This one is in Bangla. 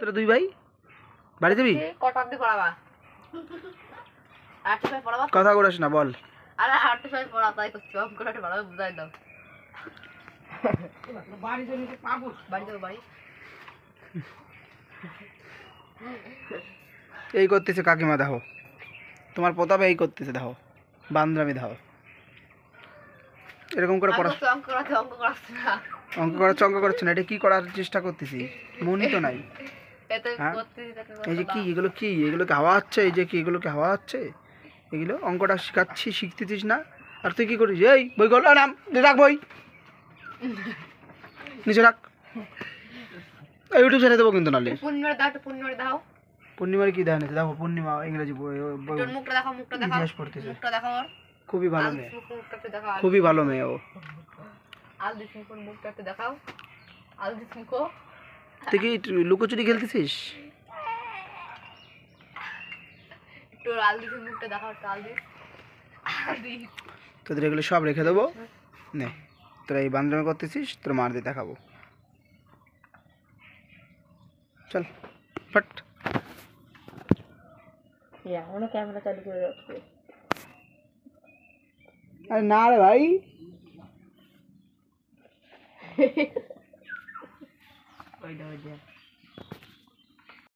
তোরা দুই ভাই বাড়ি যাবি? কটা অব্দি পড়াবা? 8 পড়াবা? কথা করিস না, বল। আরে 8 পড়া, তাই করছি। অঙ্কটা ভালোভাবে বুঝাই দাও। বাড়ি যাবি তো পাবো। বাড়ি যাবো, বাড়ি। এই করতেছে কাকিমা, দেখো তোমার প্রতাপে এই করতেছে, দেখো বান্দরামি, দেখো এরকম করে পড়া। অঙ্ক করাচ্ছে না, অঙ্ক করাচ্ছে, অঙ্ক করছে না, এটা কি করার চেষ্টা করতেছি? মনই তো নাই। হ্যাঁ, এই যে কি এগুলো, কি এগুলোকে হাওয়া হচ্ছে? এই যে কি এগুলোকে হাওয়া হচ্ছে? এগুলো অঙ্কটা শিখাচ্ছি, শিখতেছিস না, আর তুই কি করিস? এই বই গল নাম রাখ, বই নিচে রাখ। ইউটিউব ছেড়ে দেবো কিন্তু, নালে পূর্ণিমার দাও, পূর্ণিমার দাও। পূর্ণিমার কি দেখা নিতে? দেখো পূর্ণিমা ইংরেজি মুখটা দেখাও, মুখটা দেখাও, ইতিহাস পড়তেছে। মুখটা দেখাও। খুবই ভালো মেয়ে, মুখটা দেখাও, খুবই ভালো মেয়ে ও। আলদিস মুখের মুখটা দেখাও, আলদিস মুখো। তুই কি লুকোচুরি খেলতেছিস? একটু আলদিস মুখটা দেখাও, একটু আলদিস। তোদের এগুলো সব রেখে দেবো, নে তোরা এই বান্দরামি করতেছিস, তোর মার দিয়ে দেখাবো। চল ফট। এখনো ক্যামেরা চালু করে রাখছে। আরে না রে ভাই, ওইটা